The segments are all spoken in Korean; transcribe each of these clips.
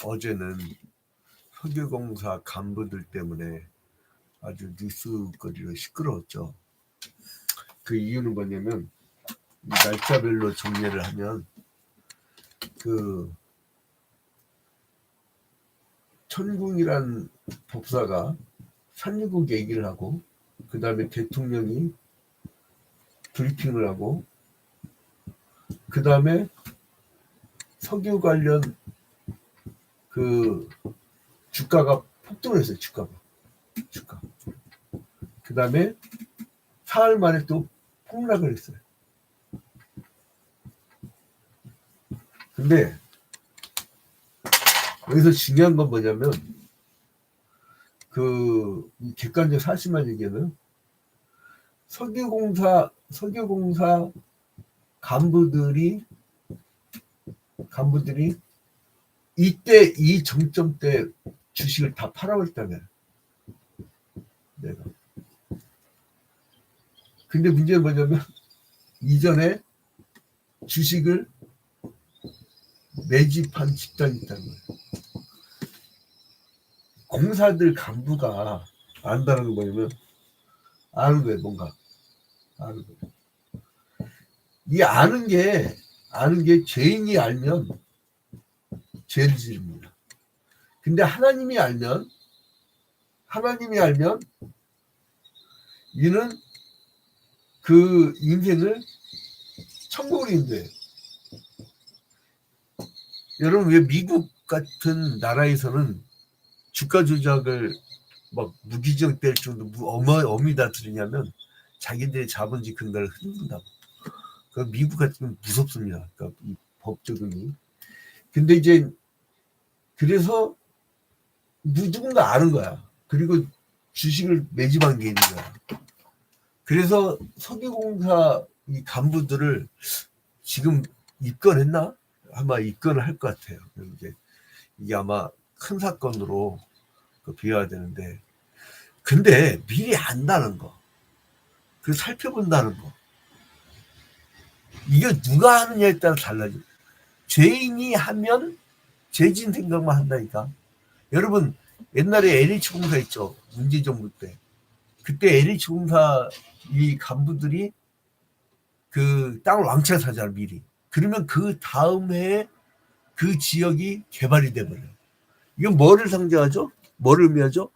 어제는 석유공사 간부들 때문에 아주 뉴스거리로 시끄러웠죠. 그 이유는 뭐냐면 날짜별로 정리를 하면 그 천궁이란 법사가 3.19 얘기를 하고 그 다음에 대통령이 브리핑을 하고 그 다음에 석유 관련 그 주가가 폭등을 했어요. 주가. 그 다음에 사흘 만에 또 폭락을 했어요. 근데 여기서 중요한 건 뭐냐면 그 객관적 사실만 얘기하면 석유공사 간부들이 이때 이 정점 때 주식을 다 팔아버렸다며. 내가. 근데 문제는 뭐냐면 이전에 주식을 매집한 집단이 있다는 거예요. 공사들 간부가 안다는 건 뭐냐면 아는 거예요. 뭔가 아는 거예요. 이 아는 게 죄인이 알면 죄를 지릅니다. 근데 하나님이 알면 이는 그 인생을 천국으로 인도해요. 여러분 왜 미국 같은 나라에서는 주가 조작을 막 무기징역 될 정도 엄히 다투리냐면 자기들의 자본주의 근간을 흔든다고. 그 미국 같으면 무섭습니다. 그러니까 이 법 적용이. 근데 이제 그래서 누군가 아는 거야. 그리고 주식을 매집한 게 있는 거야. 그래서 석유공사 이 간부들을 지금 입건했나? 아마 입건을 할 것 같아요. 이게 아마 큰 사건으로 비워야 되는데, 근데 미리 안다는 거, 그 살펴본다는 거, 이게 누가 하느냐에 따라 달라져. 죄인이 하면 죄진 생각만 한다니까. 여러분 옛날에 LH공사 있죠. 문재인 정부 때. 그때 LH공사 이 간부들이 그 땅을 왕창 사잖아 미리. 그러면 그 다음 해에 그 지역이 개발이 돼버려요. 이건 뭐를 상징하죠? 뭐를 의미하죠?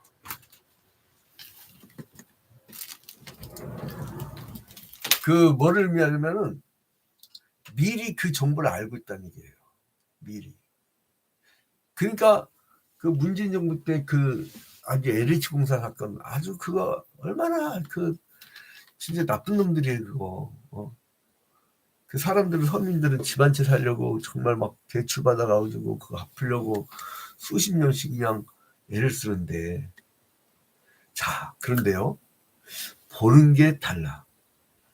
그 뭐를 의미하냐면은 미리 그 정보를 알고 있다는 얘기예요. 미리. 그러니까 그 문재인 정부 때 그 아주 LH공사 사건 아주 그거 얼마나 그 진짜 나쁜 놈들이에요 그거. 그 사람들은 서민들은 집 한 채 살려고 정말 막 대출 받아가지고 그거 갚으려고 수십 년씩 그냥 애를 쓰는데, 자 그런데요 보는 게 달라.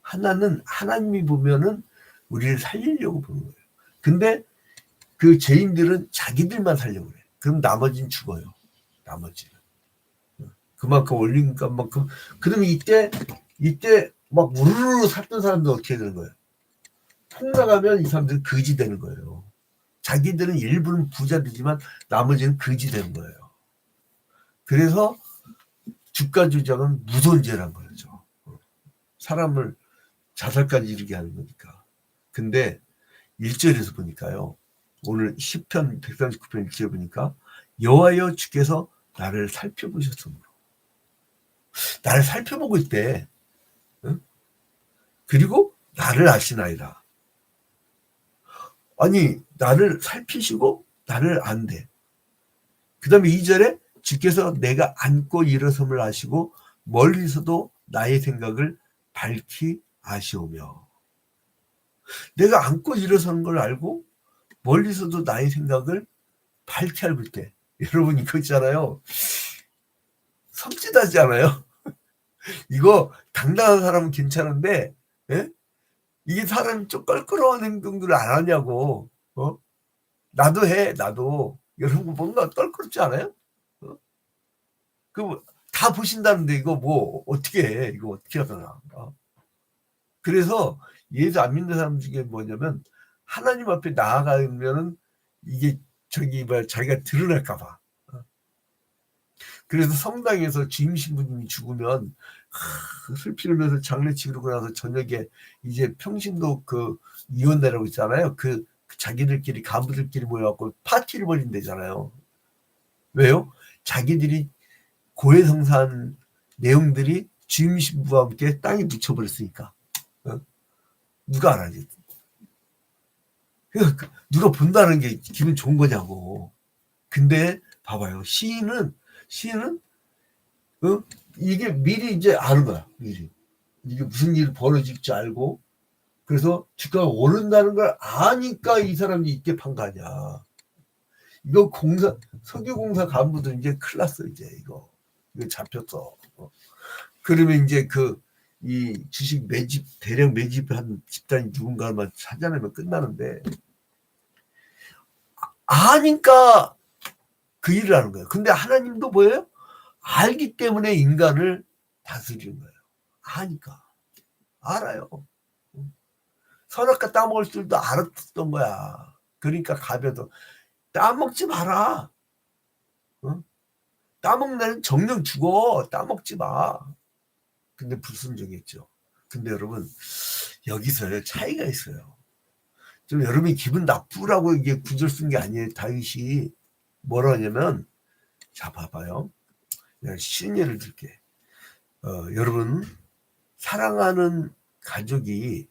하나는 하나님이 보면은 우리를 살리려고 보는 거예요. 근데 그 죄인들은 자기들만 살려고 그래. 그럼 나머지는 죽어요. 나머지는 그만큼 올린 것만큼. 그러면 이때 막 우르르 샀던 사람들 어떻게 되는 거예요? 폭락하면 이 사람들은 거지 되는 거예요. 자기들은 일부는 부자 되지만 나머지는 거지 되는 거예요. 그래서 주가 조작은 무서운 죄란 거죠. 사람을 자살까지 이르게 하는 거니까. 근데 1절에서 보니까요. 오늘 10편 139편 1절에 보니까 여호와여 주께서 나를 살펴보셨으므로. 나를 살펴보고 있대. 응? 그리고 나를 아시나이다. 아니 나를 살피시고 나를 안대. 그 다음에 2절에 주께서 내가 앉고 일어섬을 아시고 멀리서도 나의 생각을 밝히 아시오며. 내가 앉고 일어서는 걸 알고 멀리서도 나의 생각을 밝히 알고 있대. 여러분 이거 있잖아요. 섬찟하지 않아요? 이거 당당한 사람은 괜찮은데, 예? 이게 사람이 좀 껄끄러운 행동들을 안 하냐고. 나도 해. 나도. 여러분 뭔가 껄끄럽지 않아요? 그 다 보신다는데 이거 뭐 어떻게 해? 이거 어떻게 하더라? 그래서 예수 안 믿는 사람 중에 뭐냐면 하나님 앞에 나아가면은 이게 자기가 드러날까 봐. 그래서 성당에서 주임 신부님이 죽으면 슬피면서 장례치 그러고 나서 저녁에 이제 평신도 그 위원회라고 있잖아요. 그 자기들끼리 간부들끼리 모여갖고 파티를 벌인대잖아요. 왜요? 자기들이 고해성사한 내용들이 주임 신부와 함께 땅에 묻혀버렸으니까. 누가 알아지? 누가 본다는 게 기분 좋은 거냐고. 근데 봐봐요. 시인은 이게 미리 이제 아는 거야. 미리 이게 무슨 일이 벌어질 줄 알고, 그래서 주가가 오른다는 걸 아니까 이 사람이 있게 판 거 아니야. 이거 석유공사 간부들 이제 큰일 났어. 이제 이거 잡혔어. 그러면 이제 이 주식 대량 매집한 집단이 누군가만 찾아내면 끝나는데, 아니까 그 일을 하는 거예요. 근데 하나님도 뭐예요? 알기 때문에 인간을 다스리는 거예요. 아니까. 알아요. 선악과 따먹을 줄도 알았던 거야. 그러니까 가벼도 따먹지 마라. 따먹는 정령 죽어. 따먹지 마. 근데 불순종했죠. 근데 여러분, 여기서 차이가 있어요. 좀 여러분이 기분 나쁘라고 이게 구절 쓴 게 아니에요. 다윗이 뭐라 하냐면, 자, 봐봐요. 내가 쉬운 예를 들게. 여러분, 사랑하는 가족이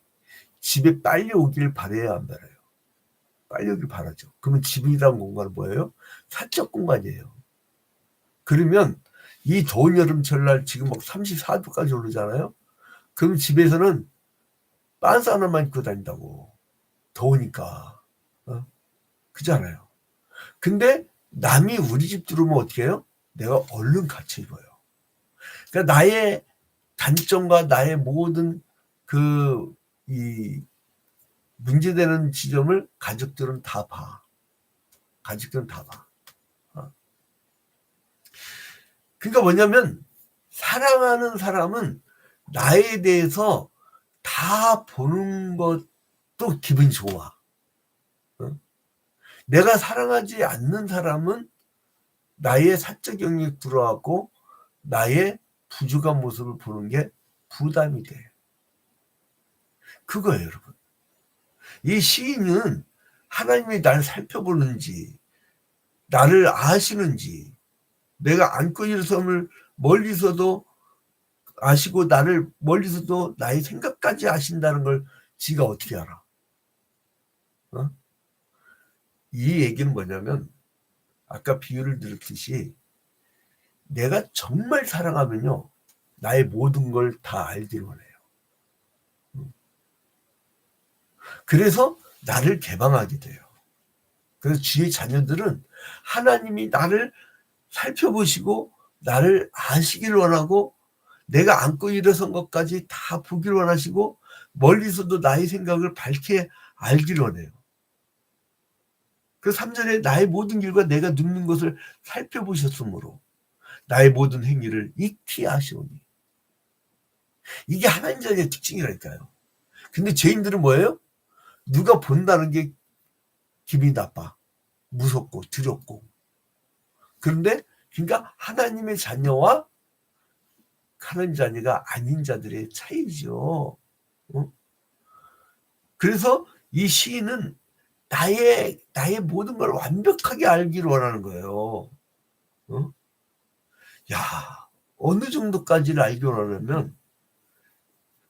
집에 빨리 오길 바라야 안 바라요? 빨리 오길 바라죠. 그러면 집이라는 공간은 뭐예요? 사적 공간이에요. 그러면 이 더운 여름철날 지금 막 34도까지 오르잖아요. 그럼 집에서는 빤스 하나만 입고 다닌다고. 더우니까. 그잖아요. 근데 남이 우리 집 들어오면 어떻게 해요? 내가 얼른 갖춰 입어요. 그러니까 나의 단점과 나의 모든 이 문제되는 지점을 가족들은 다 봐. 가족들은 다 봐. 그러니까 뭐냐면, 사랑하는 사람은 나에 대해서 다 보는 것도 기분이 좋아. 내가 사랑하지 않는 사람은 나의 사적 영역에 들어왔고 나의 부족한 모습을 보는 게 부담이 돼. 그거예요, 여러분. 이 시인은 하나님이 나를 살펴보는지, 나를 아시는지, 내가 안고 일섬을 멀리서도 아시고 나를 멀리서도 나의 생각까지 아신다는 걸 지가 어떻게 알아? 이 얘기는 뭐냐면, 아까 비유를 들었듯이 내가 정말 사랑하면요, 나의 모든 걸 다 알기를 원해요. 그래서 나를 개방하게 돼요. 그래서 주의 자녀들은 하나님이 나를 살펴보시고 나를 아시기를 원하고 내가 안고 일어선 것까지 다 보기를 원하시고 멀리서도 나의 생각을 밝게 알기를 원해요. 그 3절에 나의 모든 길과 내가 눕는 것을 살펴보셨으므로 나의 모든 행위를 익히 아시오니. 이게 하나님 자녀의 특징이라니까요. 근데 죄인들은 뭐예요? 누가 본다는 게 기분이 나빠. 무섭고 두렵고. 그런데 그러니까 하나님의 자녀와 하나님 자녀가 아닌 자들의 차이죠. 그래서 이 시인은 나의 모든 걸 완벽하게 알기를 원하는 거예요. 야, 어느 정도까지를 알기를 원하냐면,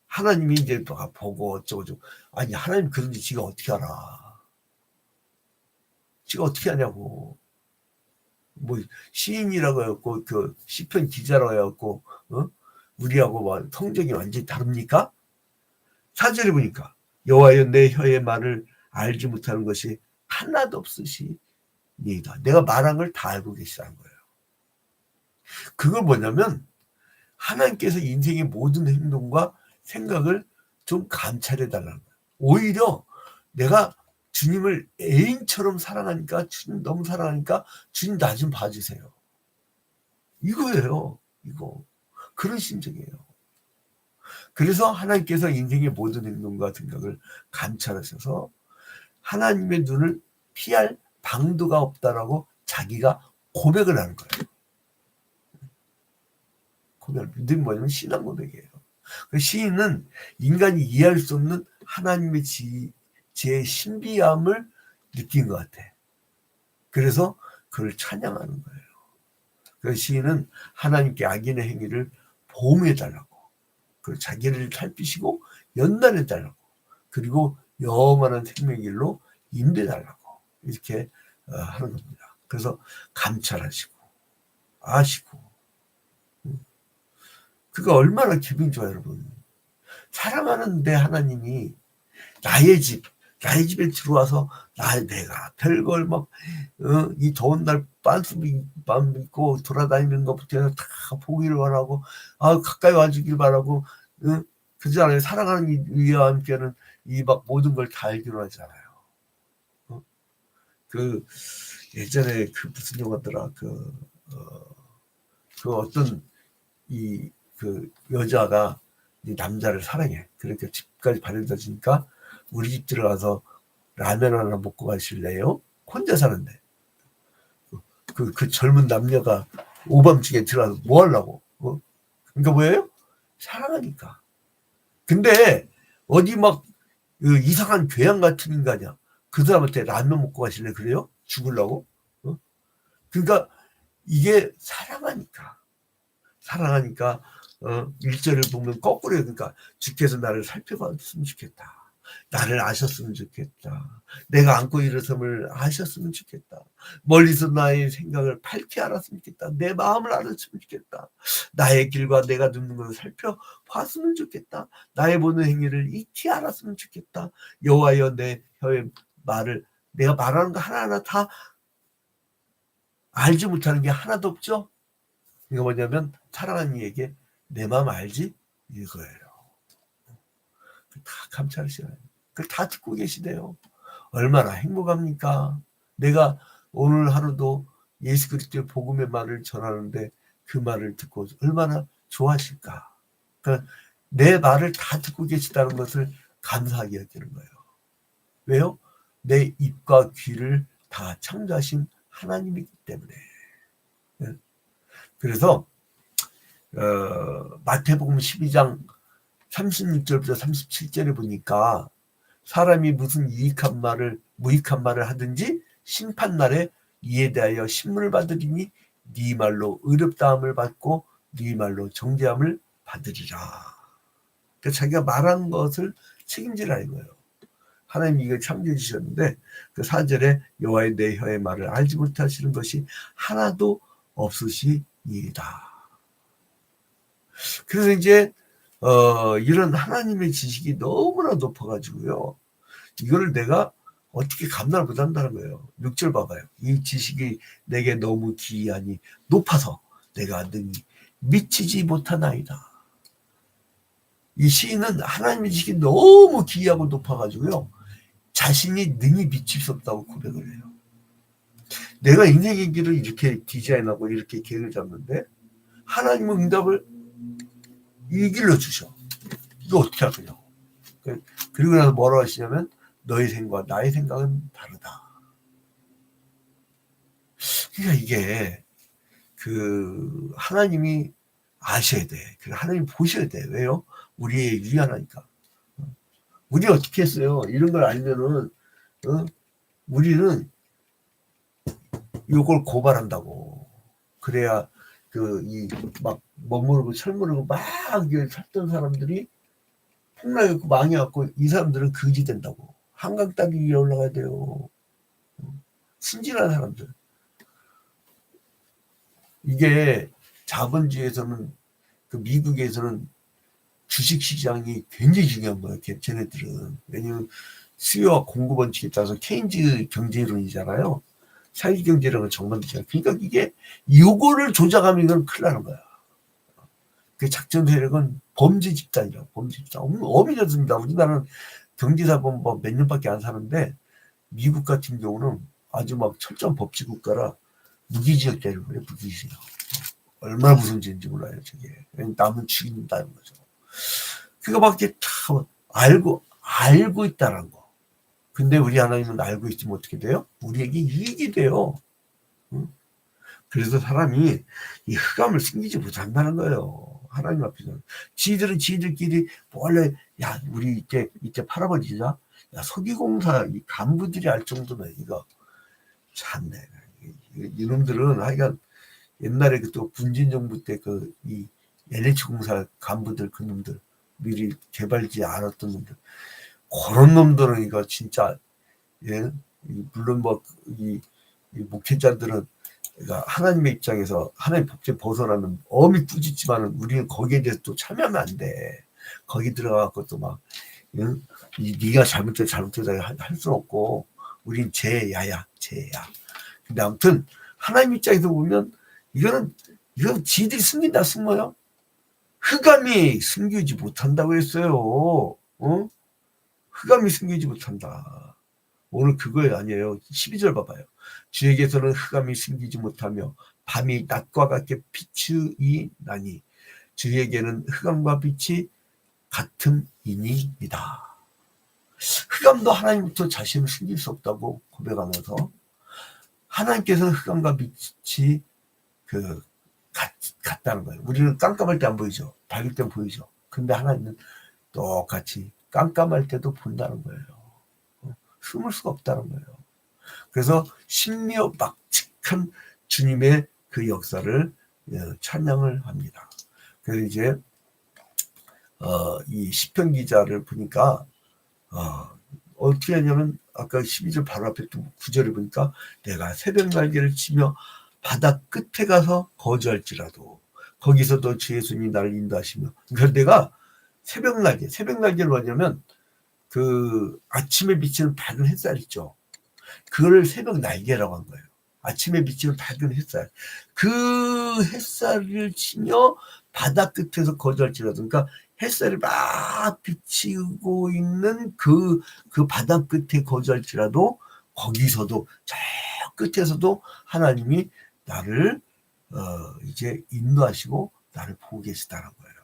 하나님이 이제 보고 어쩌고 아니, 하나님 그런지 지가 어떻게 알아? 지가 어떻게 하냐고. 뭐 시인이라고 해갖고 그 시편 기자라고 해갖고 우리하고 뭐 성적이 완전히 다릅니까? 4절에 보니까 여호와여 내 혀의 말을 알지 못하는 것이 하나도 없으시니이다. 내가 말한 걸 다 알고 계시다는 거예요. 그걸 뭐냐면, 하나님께서 인생의 모든 행동과 생각을 좀 감찰해 달라는 거예요. 오히려 내가 주님을 애인처럼 사랑하니까, 주님 너무 사랑하니까 주님 나 좀 봐주세요. 이거예요. 이거. 그런 심정이에요. 그래서 하나님께서 인생의 모든 행동과 생각을 감찰하셔서 하나님의 눈을 피할 방도가 없다라고 자기가 고백을 하는 거예요. 고백을. 믿음이 뭐냐면 신앙 고백이에요. 그 시인은 인간이 이해할 수 없는 하나님의 지혜의 신비함을 느낀 것 같아. 그래서 그를 찬양하는 거예요. 그 시인은 하나님께 악인의 행위를 보호해달라고, 그리고 자기를 살피시고 연단해달라고, 그리고 영원한 생명의 길로 인도해달라고 이렇게 하는 겁니다. 그래서 감찰하시고 아시고, 그가 얼마나 기분이 좋아요, 여러분. 사랑하는 내 하나님이 나의 집에 들어와서 내가 별걸 막 이 더운 날 빤스 입고 돌아다니는 것부터 다 보기를 바라고, 가까이 와주길 바라고, 그잖아요. 사랑하는 이와 함께는 이 막 모든 걸 다 알기로 하잖아요. 그 예전에 그 무슨 영화더라, 그 어떤 그 여자가 이 남자를 사랑해. 그러니까 집까지 바래다 주니까 우리 집 들어가서 라면 하나 먹고 가실래요? 혼자 사는데. 그 젊은 남녀가 오밤중에 들어가서 뭐 하려고? 그러니까 뭐예요? 사랑하니까. 근데 어디 막 이상한 괴양 같은 인간이야. 그 사람한테 라면 먹고 가실래? 그래요? 죽으려고? 그러니까 이게 사랑하니까 1절을 보면 거꾸로 해요. 그러니까 주께서 나를 살펴봤으면 좋겠다. 나를 아셨으면 좋겠다. 내가 안고 일어섬을 아셨으면 좋겠다. 멀리서 나의 생각을 밝히 알았으면 좋겠다. 내 마음을 알았으면 좋겠다. 나의 길과 내가 눕는 것을 살펴봤으면 좋겠다. 나의 보는 행위를 익히 알았으면 좋겠다. 여호와여, 내 혀의 말을, 내가 말하는 거 하나하나 다 알지 못하는 게 하나도 없죠. 이거 뭐냐면 사랑하는 이에게 내 마음 알지? 이거예요. 다 감찰하시나요? 그걸 다 듣고 계시대요. 얼마나 행복합니까? 내가 오늘 하루도 예수 그리스도의 복음의 말을 전하는데 그 말을 듣고 얼마나 좋아하실까? 그러니까 내 말을 다 듣고 계시다는 것을 감사하게 여기는 거예요. 왜요? 내 입과 귀를 다 창조하신 하나님이기 때문에. 그래서 마태복음 12장 36절부터 37절에 보니까 사람이 무슨 무익한 말을 하든지 심판날에 이에 대하여 신문을 받으리니 네 말로 의롭다함을 받고 네 말로 정죄함을 받으리라. 그러니까 자기가 말한 것을 책임지라는 거예요. 하나님이 이걸 창조해 주셨는데 그 4절에 여호와의 내 혀의 말을 알지 못하시는 것이 하나도 없으시니이다. 그래서 이제 이런 하나님의 지식이 너무나 높아가지고요. 이거를 내가 어떻게 감당을 못한다는 거예요. 6절 봐봐요. 이 지식이 내게 너무 기이하니 높아서 내가 능히 미치지 못하나이다. 이 시인은 하나님의 지식이 너무 기이하고 높아가지고요. 자신이 능히 미칠 수 없다고 고백을 해요. 내가 인생의 길을 이렇게 디자인하고 이렇게 계획을 잡는데 하나님은 응답을 이 길로 주셔. 이거 어떻게 할 거냐고. 그리고 나서 뭐라고 하시냐면 너의 생각과 나의 생각은 다르다. 그러니까 이게 그 하나님이 아셔야 돼. 하나님 보셔야 돼. 왜요? 우리의 유한하니까. 우리 어떻게 했어요? 이런 걸 알면은 우리는 이걸 고발한다고. 그래야 막 멋모르고 철모르고 막 살던 사람들이 폭락했고 망해갖고 이 사람들은 거지 된다고. 한강 따기 위에 올라가야 돼요. 순진한 사람들. 이게 자본주의에서는 그 미국에서는 주식시장이 굉장히 중요한 거예요. 쟤네들은. 왜냐면 수요와 공급 원칙에 따라서 케인즈 경제론이잖아요. 사회경제라는 정반대잖아요. 그러니까 이게 요거를 조작하면 이건 큰일 나는 거야. 그 작전 세력은 범죄 집단이라고. 범죄 집단. 어미졌습니다. 우리나라는 경제사범 몇 년밖에 안 사는데 미국 같은 경우는 아주 막 철저한 법치 국가라 무기징역자를 그래. 무기징역. 얼마나 무서운 짓인지 몰라요. 저게. 남은 죽인다는 거죠. 그거 밖에 다 알고 있다는 거. 근데 우리 하나님은 알고 있으면 어떻게 돼요? 우리에게 이익이 돼요. 그래서 사람이 이 흑암을 숨기지 못한다는 거예요. 하나님 앞에서. 지들은 지들끼리 원래 야 우리 이때 팔아버리자. 야 석유공사 이 간부들이 알 정도면 이거 참네. 이놈들은 하여간 옛날에 그 또 군진 정부 때 그 이 LH공사 간부들 그놈들 미리 개발지 않았던 놈들 그런 놈들은 이거 진짜 예 물론 뭐 이 목회자들은 그러니까 하나님의 입장에서 하나님 법제 벗어나면 엄히 꾸짖지만은 우리는 거기에 대해서 또 참여하면 안 돼. 거기 들어가고 또 막 응? 네가 잘못되다 할 수는 없고 우린 제야야. 근데 아무튼 하나님 입장에서 보면 이건 지들이 숨긴다 숨어요. 흑암이 숨기지 못한다고 했어요. 흑암이 숨기지 못한다. 오늘 그거에 아니에요. 12절 봐봐요. 주에게서는 흑암이 숨기지 못하며 밤이 낮과 같게 비추이 나니 주에게는 흑암과 빛이 같음이니이다. 흑암도 하나님부터 자신을 숨길 수 없다고 고백하면서 하나님께서는 흑암과 빛이 같다는 거예요. 우리는 깜깜할 때 안 보이죠. 밝을 때 보이죠. 근데 하나님은 똑같이 깜깜할 때도 본다는 거예요. 숨을 수가 없다는 거예요. 그래서 신묘막측한 주님의 그 역사를 찬양을 합니다. 그래서 이제 이 시편 기자를 보니까 어떻게 하냐면 아까 12절 바로 앞에 또 9절에 보니까 내가 새벽 날개를 치며 바다 끝에 가서 거주할지라도 거기서도 주의 손이 나를 인도하시며 그러니까 내가 새벽 날개를 뭐냐면 그 아침에 비치는 밝은 햇살 있죠. 그거를 새벽 날개라고 한 거예요. 아침에 비치는 밝은 햇살. 그 햇살을 치며 바다 끝에서 거주할지라도 그러니까 햇살이 막 비치고 있는 그 바다 끝에 거주할지라도 거기서도 저 끝에서도 하나님이 나를 이제 인도하시고 나를 보고 계시다는 거예요.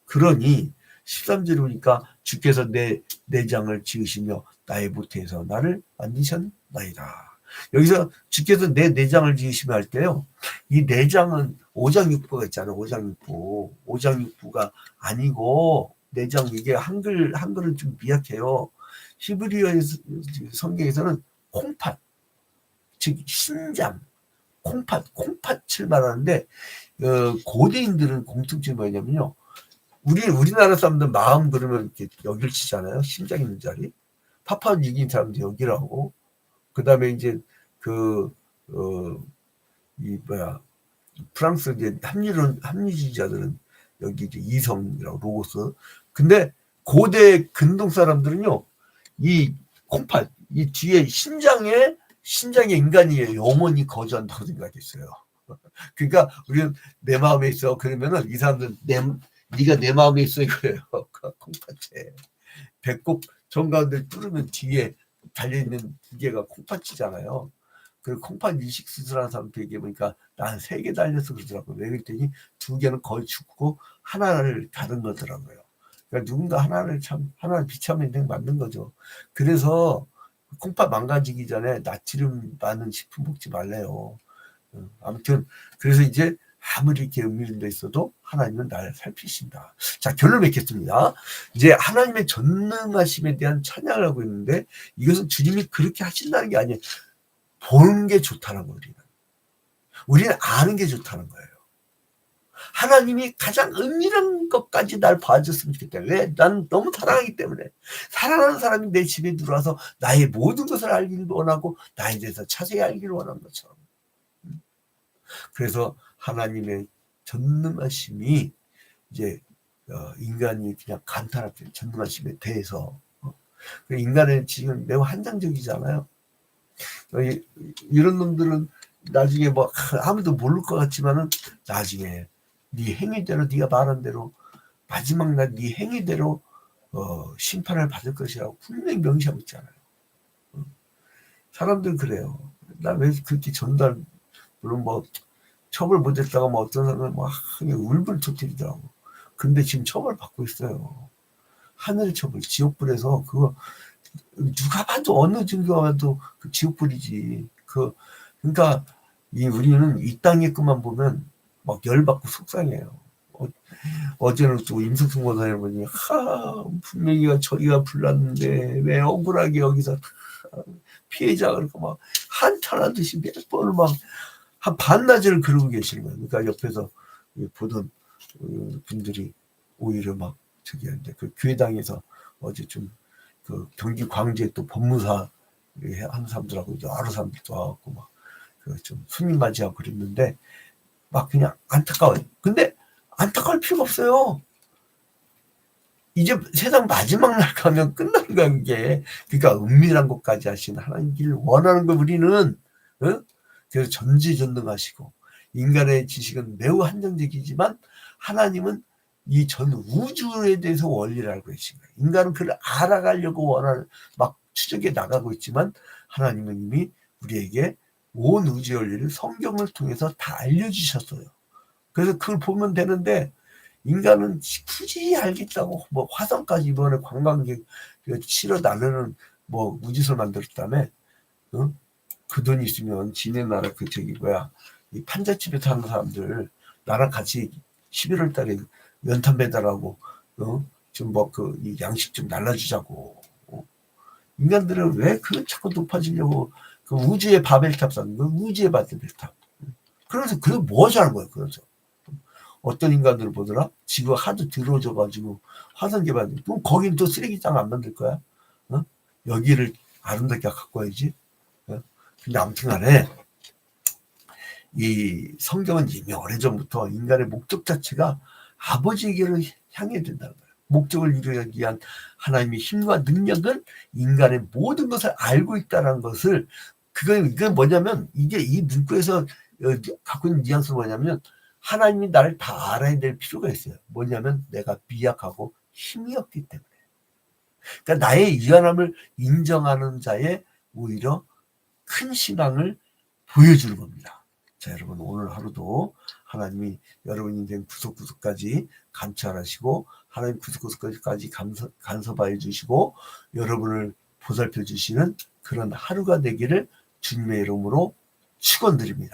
그러니 13절에 보니까 주께서 내 내장을 지으시며 나의 모태에서 나를 만드셨나이다. 여기서 주께서 내 내장을 지으시며 할 때요. 이 내장은 오장육부가 있잖아요. 오장육부가 아니고 내장 이게 한글은 좀 미약해요. 히브리어 성경에서는 콩팥 즉 신장 콩팥을 말하는데 고대인들은 공통점이 뭐냐면요. 우리나라 사람들 마음 그러면 이렇게 여기를 치잖아요. 심장 있는 자리. 파푸아뉴기니 사람들 여기라고. 그 다음에 이제 프랑스 이제 합리주의자들은 여기 이제 이성이라고 로고스. 근데 고대 근동 사람들은요, 이 콩팥, 이 뒤에 신장에 인간이 영원히 거주한다고 생각했어요. 그러니까 우리는 내 마음에 있어. 그러면은 이 사람들은 네가 내 마음에 있어 이거예요. 콩팥에 배꼽 정가운데 뚫으면 뒤에 달려있는 두 개가 콩팥이잖아요. 그 콩팥 이식 수술하는 사람한테 얘기해보니까 난 3개 달려서 그러더라고요. 왜 그랬더니 2개는 거의 죽고 하나를 다른 거더라고요. 그러니까 누군가 하나를 비참하면 되 맞는 거죠. 그래서 콩팥 망가지기 전에 나트륨 많은 식품 먹지 말래요. 아무튼 그래서 이제 아무리 이렇게 은밀도 있어도 하나님은 나를 살피신다. 자, 결론 맺겠습니다. 이제 하나님의 전능하심에 대한 찬양을 하고 있는데 이것은 주님이 그렇게 하신다는 게 아니에요. 보는 게 좋다는 거예요. 우리는 아는 게 좋다는 거예요. 하나님이 가장 은밀한 것까지 날 봐줬으면 좋겠다. 왜? 난 너무 사랑하기 때문에. 사랑하는 사람이 내 집에 들어와서 나의 모든 것을 알기를 원하고 나에 대해서 자세히 알기를 원하는 것처럼. 그래서 하나님의 전능하심이 이제 인간이 그냥 감탄할 때 전능하심에 대해서 인간은 지금 매우 한정적이잖아요. 이런 놈들은 나중에 뭐 아무도 모를 것 같지만은 나중에 네 행위대로 네가 말한 대로 마지막 날 네 행위대로 심판을 받을 것이라고 분명히 명시하고 있잖아요. 사람들 그래요. 나 왜 그렇게 물론 뭐 처벌 못했다가 뭐 어떤 사람은 막 울분 터뜨리더라고. 근데 지금 처벌 받고 있어요. 하늘 처벌, 지옥불에서 그거 누가 봐도 어느 종교가 봐도 그 지옥불이지. 그러니까 우리는 이 땅에만 보면 막 열받고 속상해요. 어제는 또 임석순 권사님이 분명히 저희가 불났는데 왜 억울하게 여기서 피해자 그러고 막 한탄하듯이 몇 번을 막 한 반나절을 그러고 계시는 거예요. 그러니까 옆에서 보던 분들이 오히려 막 저기 하는데 그 교회당에서 어제 좀 그 경기 광주에 또 법무사 하는 사람들하고 여러 사람들도 와갖고 막 그 좀 손님 맞이하고 그랬는데 막 그냥 안타까워요. 근데 안타까울 필요가 없어요. 이제 세상 마지막 날 가면 끝나는 거야, 그게. 그러니까 은밀한 것까지 하시는 하나님 길 원하는 거 우리는, 어? 그래서 전지전능하시고, 인간의 지식은 매우 한정적이지만, 하나님은 이 전 우주에 대해서 원리를 알고 계신 거예요. 인간은 그를 알아가려고 막 추적해 나가고 있지만, 하나님은 이미 우리에게 온 우주의 원리를 성경을 통해서 다 알려주셨어요. 그래서 그걸 보면 되는데, 인간은 굳이 알겠다고 뭐 화성까지 이번에 관광객 치러 나르는 뭐 우주선 만들었다며. 어? 그 돈 있으면 지네 나라 그 저기 뭐야 이 판잣집에 사는 사람들 나랑 같이 11월 달에 연탄 배달하고 좀 뭐 그 양식 좀 날라주자고. 인간들은 왜 그 자꾸 높아지려고 그 우주의 바벨탑 쌓는 거 우주의 바벨탑. 그래서 그게 뭐 하는 거야. 그래서 어떤 인간들을 보더라? 지구 하도 더러워져가지고 화성 개발, 그럼 거긴 또 쓰레기장 안 만들 거야? 어? 여기를 아름답게 갖고 와야지. 어? 근데 아무튼 간에 이 성경은 이미 오래전부터 인간의 목적 자체가 아버지에게로 향해야 된다는 거예요. 목적을 이루기 위한 하나님의 힘과 능력은 인간의 모든 것을 알고 있다는 것을 이건 뭐냐면 이게 이 문구에서 갖고 있는 뉘앙스는 뭐냐면 하나님이 나를 다 알아야 될 필요가 있어요. 뭐냐면 내가 미약하고 힘이 없기 때문에. 그러니까 나의 유한함을 인정하는 자의 오히려 큰 신앙을 보여주는 겁니다. 자, 여러분 오늘 하루도 하나님이 여러분 인생 구석구석까지 감찰하시고 하나님 구석구석까지 간섭하여 주시고 여러분을 보살펴 주시는 그런 하루가 되기를 주님의 이름으로 축원드립니다.